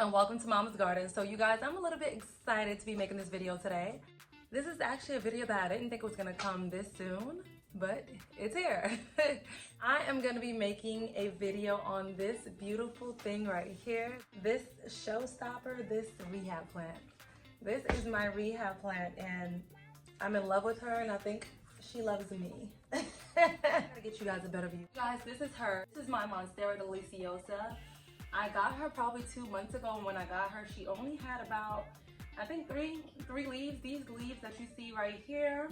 and welcome to Mama's Garden. So you guys, I'm a little bit excited to be making this video today. This is actually a video that I didn't think was gonna come this soon, but it's here. I am gonna be making a video on this beautiful thing right here. This showstopper, this rehab plant. This is my rehab plant and I'm in love with her and I think she loves me. I'm gonna get you guys a better view. Guys, this is her. This is my Monstera Deliciosa. I got her probably 2 months ago, and when I got her, she only had about, I think three leaves. These leaves that you see right here,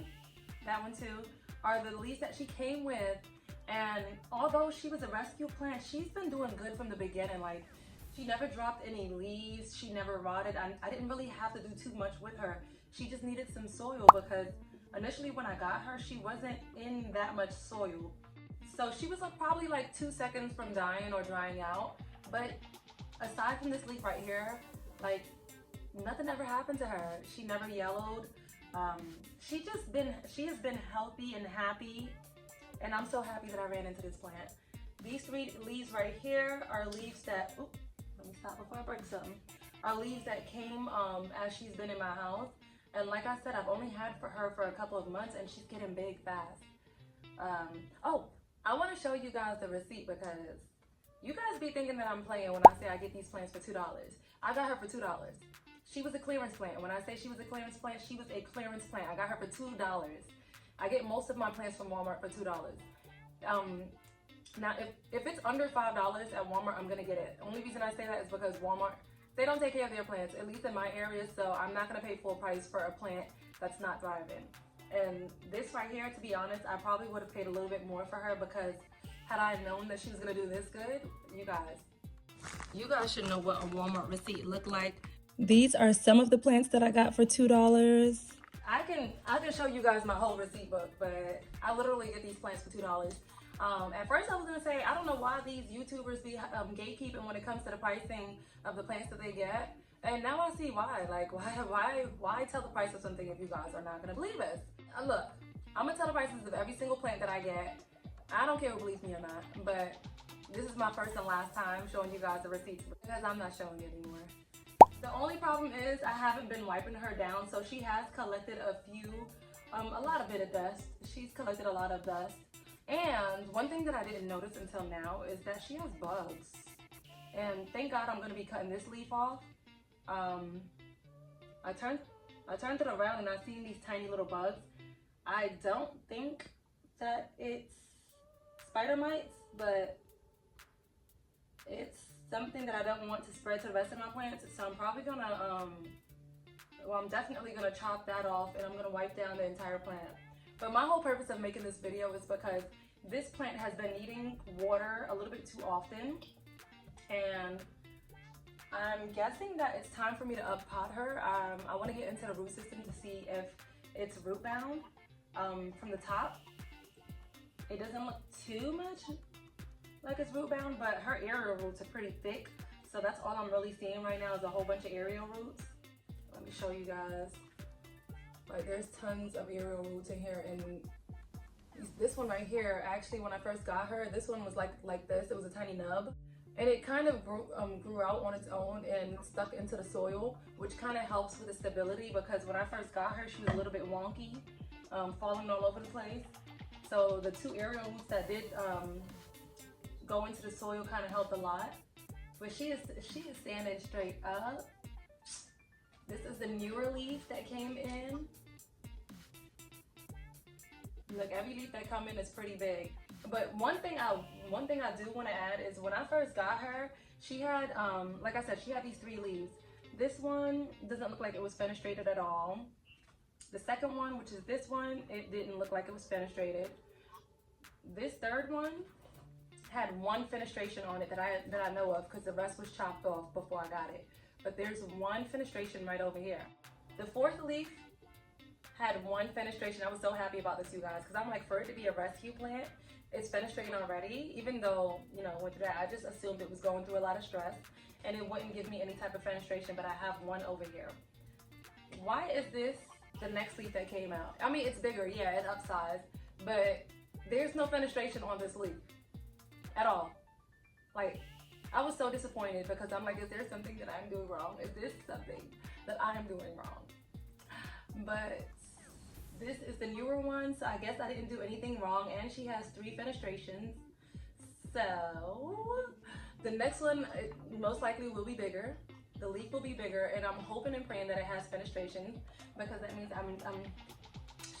that one too, are the leaves that she came with. And although she was a rescue plant, she's been doing good from the beginning. Like, she never dropped any leaves, she never rotted. I didn't really have to do too much with her. She just needed some soil because initially when I got her, she wasn't in that much soil. So she was probably like 2 seconds from dying or drying out. But aside from this leaf right here, like nothing ever happened to her. She never yellowed. She has been healthy and happy. And I'm so happy that I ran into this plant. These 3 leaves right here are leaves that, oops, let me stop before I break something. Are leaves that came as she's been in my house. And like I said, I've only had her for a couple of months and she's getting big fast. Oh, I want to show you guys the receipt because you guys be thinking that I'm playing when I say I get these plants for $2. I got her for $2. She was a clearance plant. When I say she was a clearance plant, she was a clearance plant. I got her for $2. I get most of my plants from Walmart for $2. Now, if it's under $5 at Walmart, I'm gonna get it. The only reason I say that is because Walmart, they don't take care of their plants, at least in my area, so I'm not gonna pay full price for a plant that's not thriving. And this right here, to be honest, I probably would have paid a little bit more for her because had I known that she was gonna do this good, you guys should know what a Walmart receipt looked like. These are some of the plants that I got for $2. I can show you guys my whole receipt book, but I literally get these plants for $2. At first I was gonna say, I don't know why these YouTubers be gatekeeping when it comes to the pricing of the plants that they get. And now I see why. Like, why tell the price of something if you guys are not gonna believe us? Look, I'm gonna tell the prices of every single plant that I get. I don't care who believes me or not, but this is my first and last time showing you guys the receipts because I'm not showing it anymore. The only problem is I haven't been wiping her down, so she has collected a lot of dust. She's collected a lot of dust. And one thing that I didn't notice until now is that she has bugs. And thank God I'm gonna be cutting this leaf off. I turned it around and I seen these tiny little bugs. I don't think that it's spider mites, but it's something that I don't want to spread to the rest of my plants. So I'm probably gonna, I'm definitely gonna chop that off and I'm gonna wipe down the entire plant. But my whole purpose of making this video is because this plant has been needing water a little bit too often. And I'm guessing that it's time for me to uppot her. I wanna get into the root system to see if it's root bound from the top. It doesn't look too much like it's root bound, but her aerial roots are pretty thick. So that's all I'm really seeing right now is a whole bunch of aerial roots. Let me show you guys. Like there's tons of aerial roots in here, and this one right here, actually when I first got her, this one was like this. It was a tiny nub. And it kind of grew out on its own and stuck into the soil, which kind of helps with the stability because when I first got her, she was a little bit wonky, falling all over the place. So the 2 aerial roots that did go into the soil kind of helped a lot. But she is standing straight up. This is the newer leaf that came in. Look, every leaf that come in is pretty big. But one thing I do want to add is when I first got her, she had, like I said, she had these 3 leaves. This one doesn't look like it was fenestrated at all. The second one, which is this one, it didn't look like it was fenestrated. This third one had 1 fenestration on it that I know of because the rest was chopped off before I got it. But there's 1 fenestration right over here. The 4th leaf had 1 fenestration. I was so happy about this, you guys, because I'm like, for it to be a rescue plant, it's fenestrating already. Even though, you know, went through that, I just assumed it was going through a lot of stress and it wouldn't give me any type of fenestration, but I have 1 over here. Why is this the next leaf that came out? I mean, it's bigger, yeah, it's upsized, but there's no fenestration on this leaf at all. Like, I was so disappointed because I'm like, is there something that I'm doing wrong? Is this something that I am doing wrong? But this is the newer one, so I guess I didn't do anything wrong. And she has 3 fenestrations. So the next one most likely will be bigger. The leaf will be bigger, and I'm hoping and praying that it has fenestration, because that means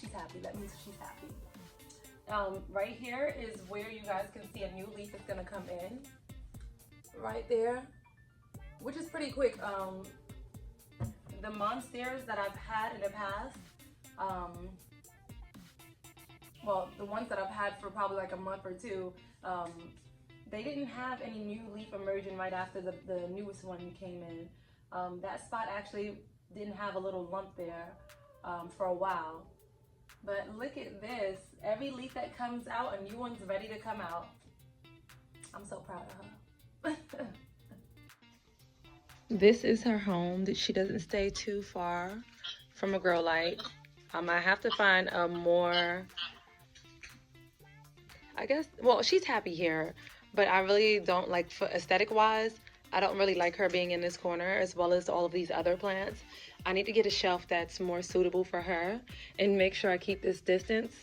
she's happy. That means she's happy. Right here is where you guys can see a new leaf is gonna come in. Right there, which is pretty quick. The Monsteras that I've had in the past, well, the ones that I've had for probably like a month or two, they didn't have any new leaf emerging right after the newest one came in. That spot actually didn't have a little lump there for a while. But look at this. Every leaf that comes out, a new one's ready to come out. I'm so proud of her. This is her home. She doesn't stay too far from a grow light. I have to find a more, I guess, well, she's happy here, but I really don't like, for aesthetic wise, I don't really like her being in this corner as well as all of these other plants. I need to get a shelf that's more suitable for her and make sure I keep this distance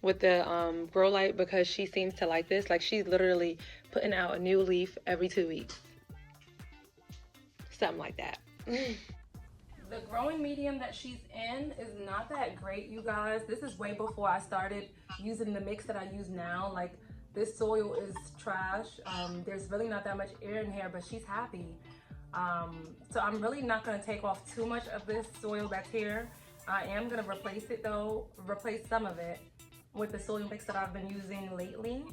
with the grow light, because she seems to like this. Like, she's literally putting out a new leaf every 2 weeks. Something like that. The growing medium that she's in is not that great, you guys. This is way before I started using the mix that I use now. Like, this soil is trash. There's really not that much air in here, but she's happy. So I'm really not gonna take off too much of this soil that's here. I am gonna replace it though, replace some of it with the soil mix that I've been using lately.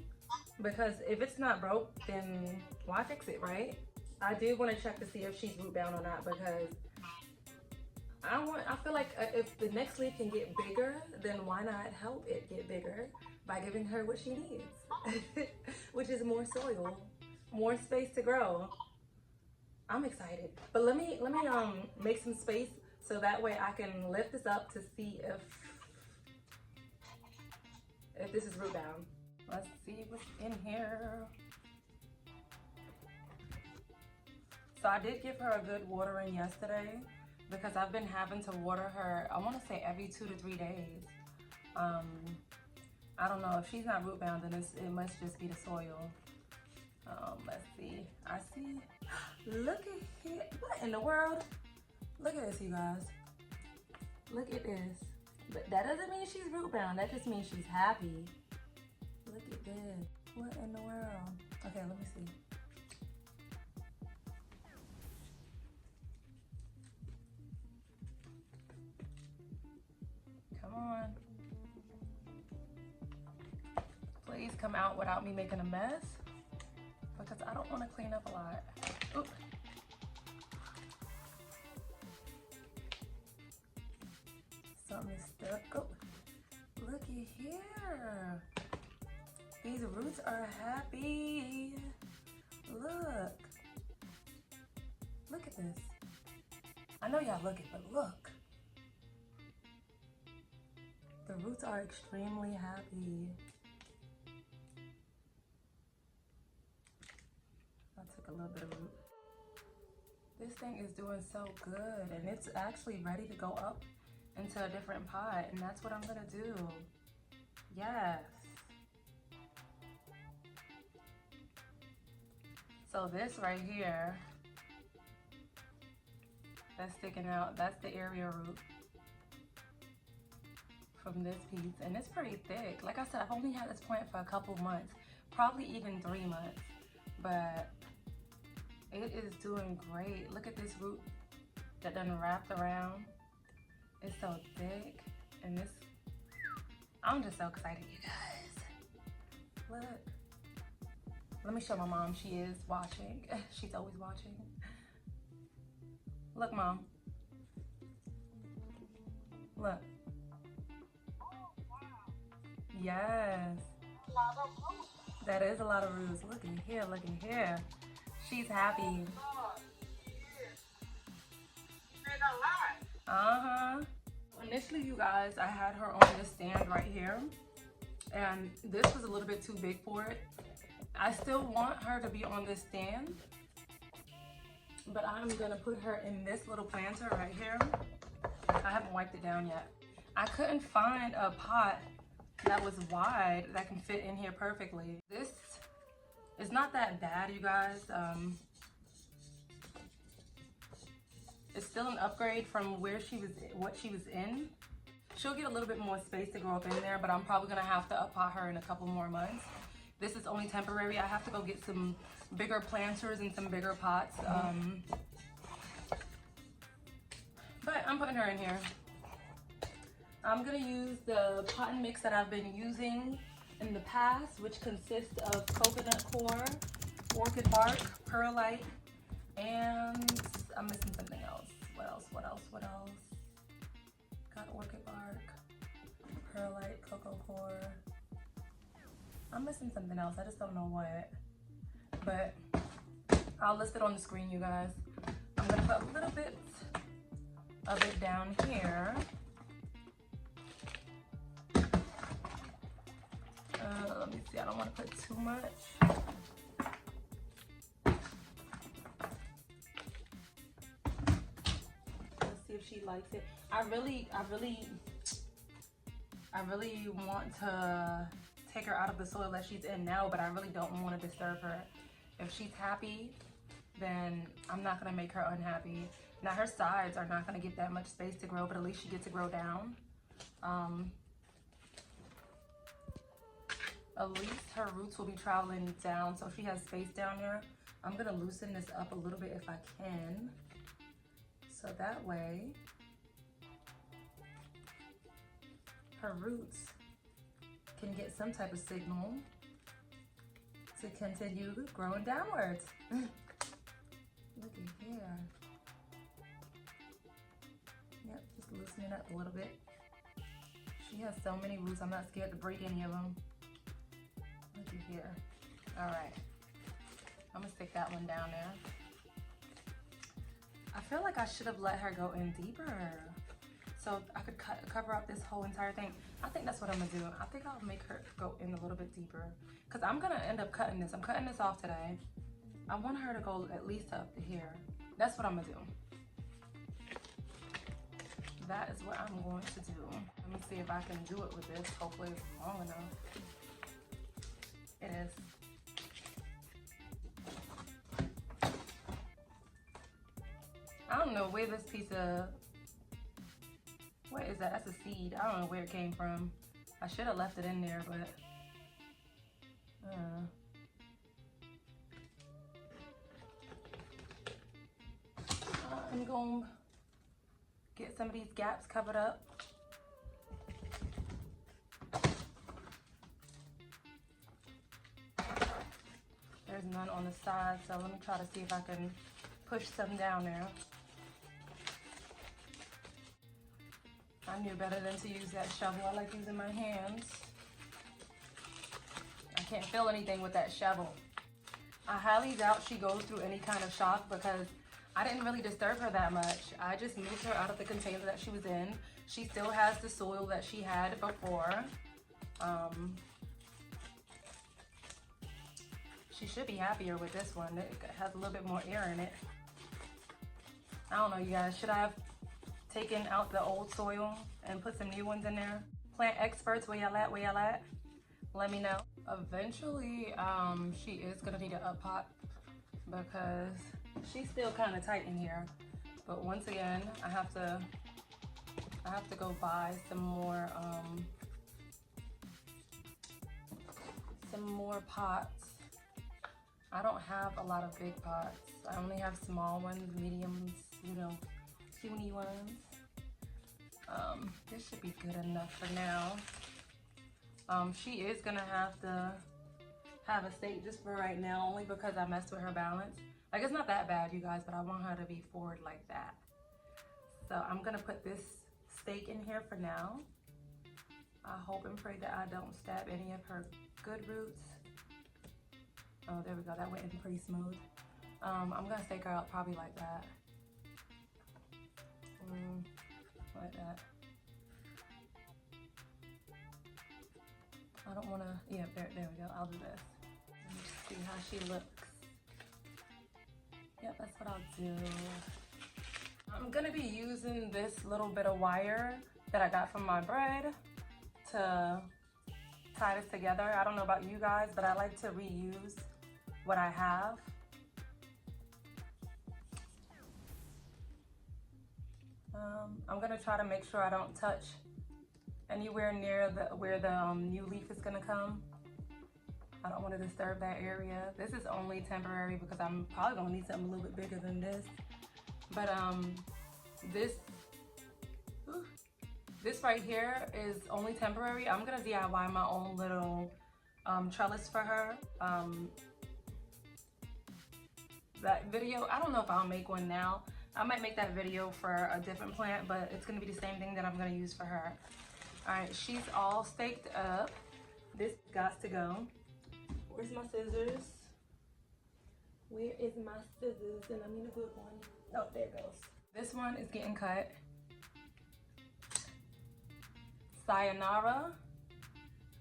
Because if it's not broke, then why fix it, right? I do want to check to see if she's root bound or not, because I feel like if the next leaf can get bigger, then why not help it get bigger by giving her what she needs, which is more soil, more space to grow. I'm excited, but let me make some space so that way I can lift this up to see if this is root bound. Let's see what's in here. So I did give her a good watering yesterday, because I've been having to water her, I want to say every 2 to 3 days. I don't know, if she's not root bound, then it must just be the soil. Let's see. I see. Look at here. What in the world? Look at this, you guys. Look at this. But that doesn't mean she's root bound. That just means she's happy. Look at this. What in the world? Okay, let me see. Come on. Please come out without me making a mess, because I don't want to clean up a lot. Oop. Something is stuck. Oh, look at here. These roots are happy. Look. Look at this. I know y'all looking, but look. The roots are extremely happy. I took a little bit of root. This thing is doing so good, and it's actually ready to go up into a different pot, and that's what I'm gonna do. Yes. So this right here, that's sticking out, that's the area root from this piece, and it's pretty thick. Like I said, I've only had this plant for a couple months, probably even 3 months, but it is doing great. Look at this root that done wrapped around. It's so thick, and this, I'm just so excited, you guys. Look. Let me show my mom. She is watching. She's always watching. Look, Mom. Look. Yes. That is a lot of roots. Look at here, look at here. She's happy. Initially, you guys, I had her on this stand right here, and this was a little bit too big for it. I still want her to be on this stand But I'm gonna put her in this little planter right here. I haven't wiped it down yet. I couldn't find a pot that was wide that can fit in here perfectly. This is not that bad, you guys. It's still an upgrade from what she was in. She'll get a little bit more space to grow up in there, but I'm probably gonna have to up-pot her in a couple more months. This is only temporary. I have to go get some bigger planters and some bigger pots. But I'm putting her in here. I'm gonna use the pot mix that I've been using in the past, which consists of coconut core, orchid bark, perlite, and I'm missing something else. What else? Got orchid bark, perlite, cocoa core. I'm missing something else. I just don't know what. But I'll list it on the screen, you guys. I'm gonna put a little bit of it down here. Let me see, I don't want to put too much. Let's see if she likes it. I really want to take her out of the soil that she's in now, but I really don't want to disturb her. If she's happy, then I'm not gonna make her unhappy. Now her sides are not gonna get that much space to grow, but at least she gets to grow down. At least her roots will be traveling down, so she has space down there. I'm gonna loosen this up a little bit if I can, so that way her roots can get some type of signal to continue growing downwards. Look at here. Yep, just loosen it up a little bit. She has so many roots, I'm not scared to break any of them. Look at here. All right, I'm gonna stick that one down there. I feel like I should have let her go in deeper, so I could cover up this whole entire thing. I think that's what I'm gonna do. I think I'll make her go in a little bit deeper, because I'm gonna end up cutting this. I'm cutting this off today. I want her to go at least up to here. That's what I'm gonna do. That is what I'm going to do. Let me see if I can do it with this. Hopefully it's long enough. It is. I don't know where this piece of, what is that? That's a seed. I don't know where it came from. I should have left it in there, but I'm going to get some of these gaps covered up. There's none on the side, so let me try to see if I can push some down there. I knew better than to use that shovel. I like using my hands. I can't feel anything with that shovel. I highly doubt she goes through any kind of shock, because I didn't really disturb her that much. I just moved her out of the container that she was in. She still has the soil that she had before. She should be happier with this one. It has a little bit more air in it. I don't know, you guys. Should I have taken out the old soil and put some new ones in there? Plant experts, where y'all at? Let me know. Eventually, she is gonna need an up pot, because she's still kind of tight in here. But once again, I have to go buy some more pots. I don't have a lot of big pots. I only have small ones, mediums, you know, puny ones. This should be good enough for now. She is gonna have to have a stake just for right now, only because I messed with her balance. Like, it's not that bad, you guys, but I want her to be forward like that. So I'm gonna put this stake in here for now. I hope and pray that I don't stab any of her good roots. Oh, there we go, that went in pretty smooth. I'm gonna stake her out probably like that. Like that. I don't wanna, yeah, there we go, I'll do this. Let me see how she looks. Yep, that's what I'll do. I'm gonna be using this little bit of wire that I got from my bread to tie this together. I don't know about you guys, but I like to reuse what I have. I'm gonna try to make sure I don't touch anywhere near where the new leaf is gonna come. I don't want to disturb that area. This is only temporary because I'm probably gonna need something a little bit bigger than this. But this right here is only temporary. I'm gonna DIY my own little trellis for her. That video, I don't know if I'll make one now. I might make that video for a different plant, but it's gonna be the same thing that I'm gonna use for her. All right, she's all staked up. This got to go. Where's my scissors? Where is my scissors? And I need a good one. Oh, there it goes. This one is getting cut. Sayonara.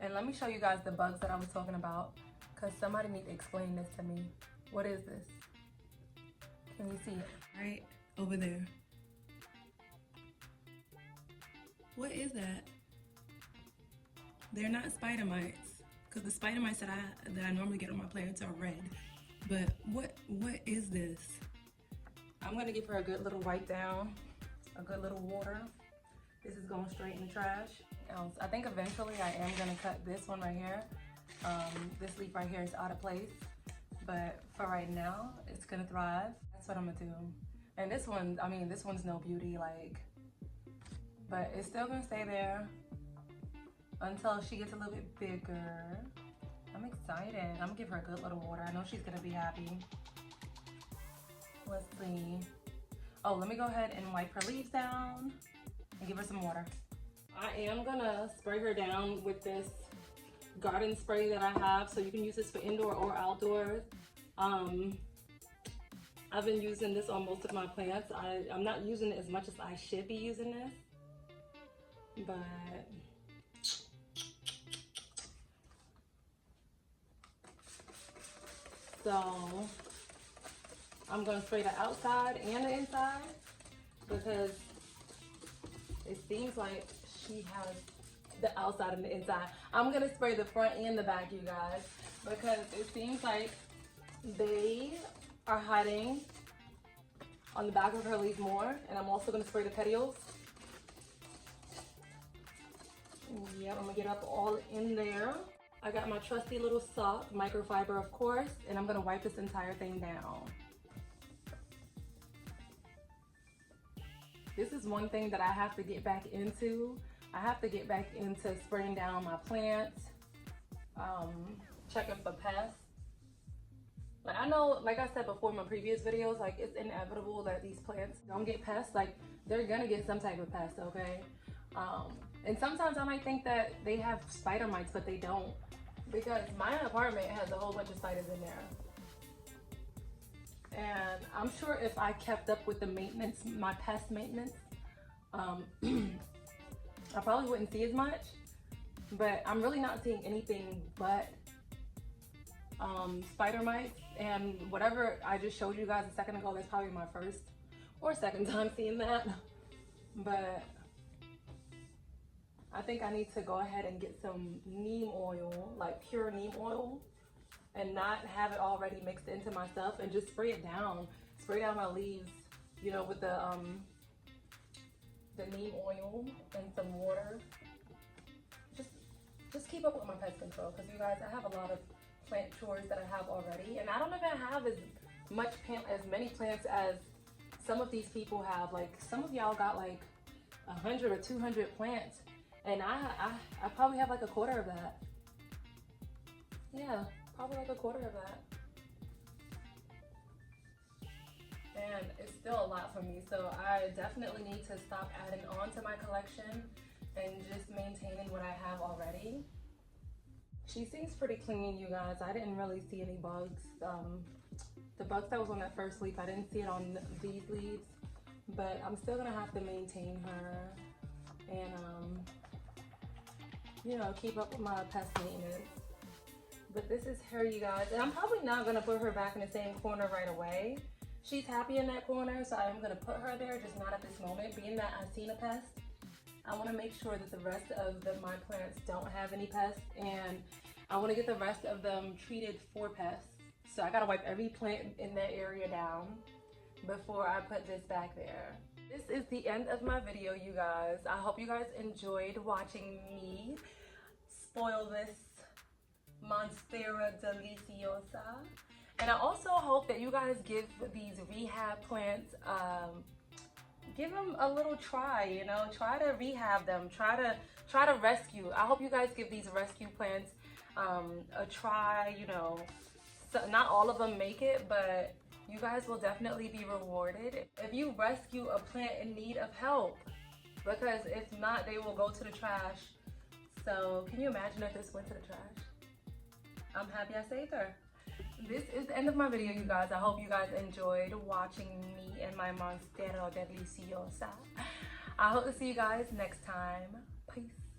And let me show you guys the bugs that I was talking about, because somebody needs to explain this to me. What is this? Can you see it? Right over there. What is that? They're not spider mites, because the spider mites that I normally get on my plants are red. But what is this? I'm gonna give her a good little wipe down, a good little water. This is going straight in the trash. I think eventually I am gonna cut this one right here. This leaf right here is out of place, but for right now, it's gonna thrive. That's what I'm gonna do. And this one, I mean, this one's no beauty, like, but it's still gonna stay there until she gets a little bit bigger. I'm excited. I'm gonna give her a good little water. I know she's gonna be happy. Let's see. Oh, let me go ahead and wipe her leaves down and give her some water. I am gonna spray her down with this garden spray that I have, so you can use this for indoor or outdoors. I've been using this on most of my plants. I'm not using it as much as I should be using this, but so I'm gonna spray the outside and the inside because it seems like she has the outside and the inside. I'm gonna spray the front and the back, you guys, because it seems like they are hiding on the back of her leaf more. And I'm also gonna spray the petioles. Yep, I'm gonna get up all in there. I got my trusty little sock, microfiber of course, and I'm gonna wipe this entire thing down. This is one thing that I have to get back into. I have to get back into spraying down my plants, checking for pests. Like, I know, like I said before in my previous videos, like, it's inevitable that these plants don't get pests. Like, they're gonna get some type of pest, okay? And sometimes I might think that they have spider mites, but they don't, because my apartment has a whole bunch of spiders in there. And I'm sure if I kept up with the maintenance, my pest maintenance, I probably wouldn't see as much, but I'm really not seeing anything but spider mites. And whatever I just showed you guys a second ago, that's probably my first or second time seeing that. But I think I need to go ahead and get some neem oil, like pure neem oil, and not have it already mixed into my stuff, and just spray it down. Spray down my leaves, you know, with the neem oil and some water. Just keep up with my pest control, because you guys, I have a lot of plant chores that I have already, and I don't even have as many plants as some of these people have. Like, some of y'all got like 100 or 200 plants, and I probably have like a quarter of that. Yeah, probably like a quarter of that. And it's still a lot for me, so I definitely need to stop adding on to my collection and just maintaining what I have already. She seems pretty clean, you guys. I didn't really see any bugs. The bugs that was on that first leaf, I didn't see it on these leaves, but I'm still gonna have to maintain her and you know, keep up with my pest maintenance. But this is her, you guys, and I'm probably not gonna put her back in the same corner right away, She's happy in that corner, so I'm gonna put her there, just not at this moment. Being that I've seen a pest, I wanna make sure that the rest of my plants don't have any pests, and I wanna get the rest of them treated for pests. So I gotta wipe every plant in that area down before I put this back there. This is the end of my video, you guys. I hope you guys enjoyed watching me spoil this Monstera Deliciosa. And I also hope that you guys give these rehab plants, give them a little try, you know, try to rehab them, try to rescue. I hope you guys give these rescue plants a try, you know. So not all of them make it, but you guys will definitely be rewarded if you rescue a plant in need of help, because if not, they will go to the trash. So can you imagine if this went to the trash? I'm happy I saved her. This is the end of my video, you guys. I hope you guys enjoyed watching me and my Monstera Deliciosa. I hope to see you guys next time. Peace.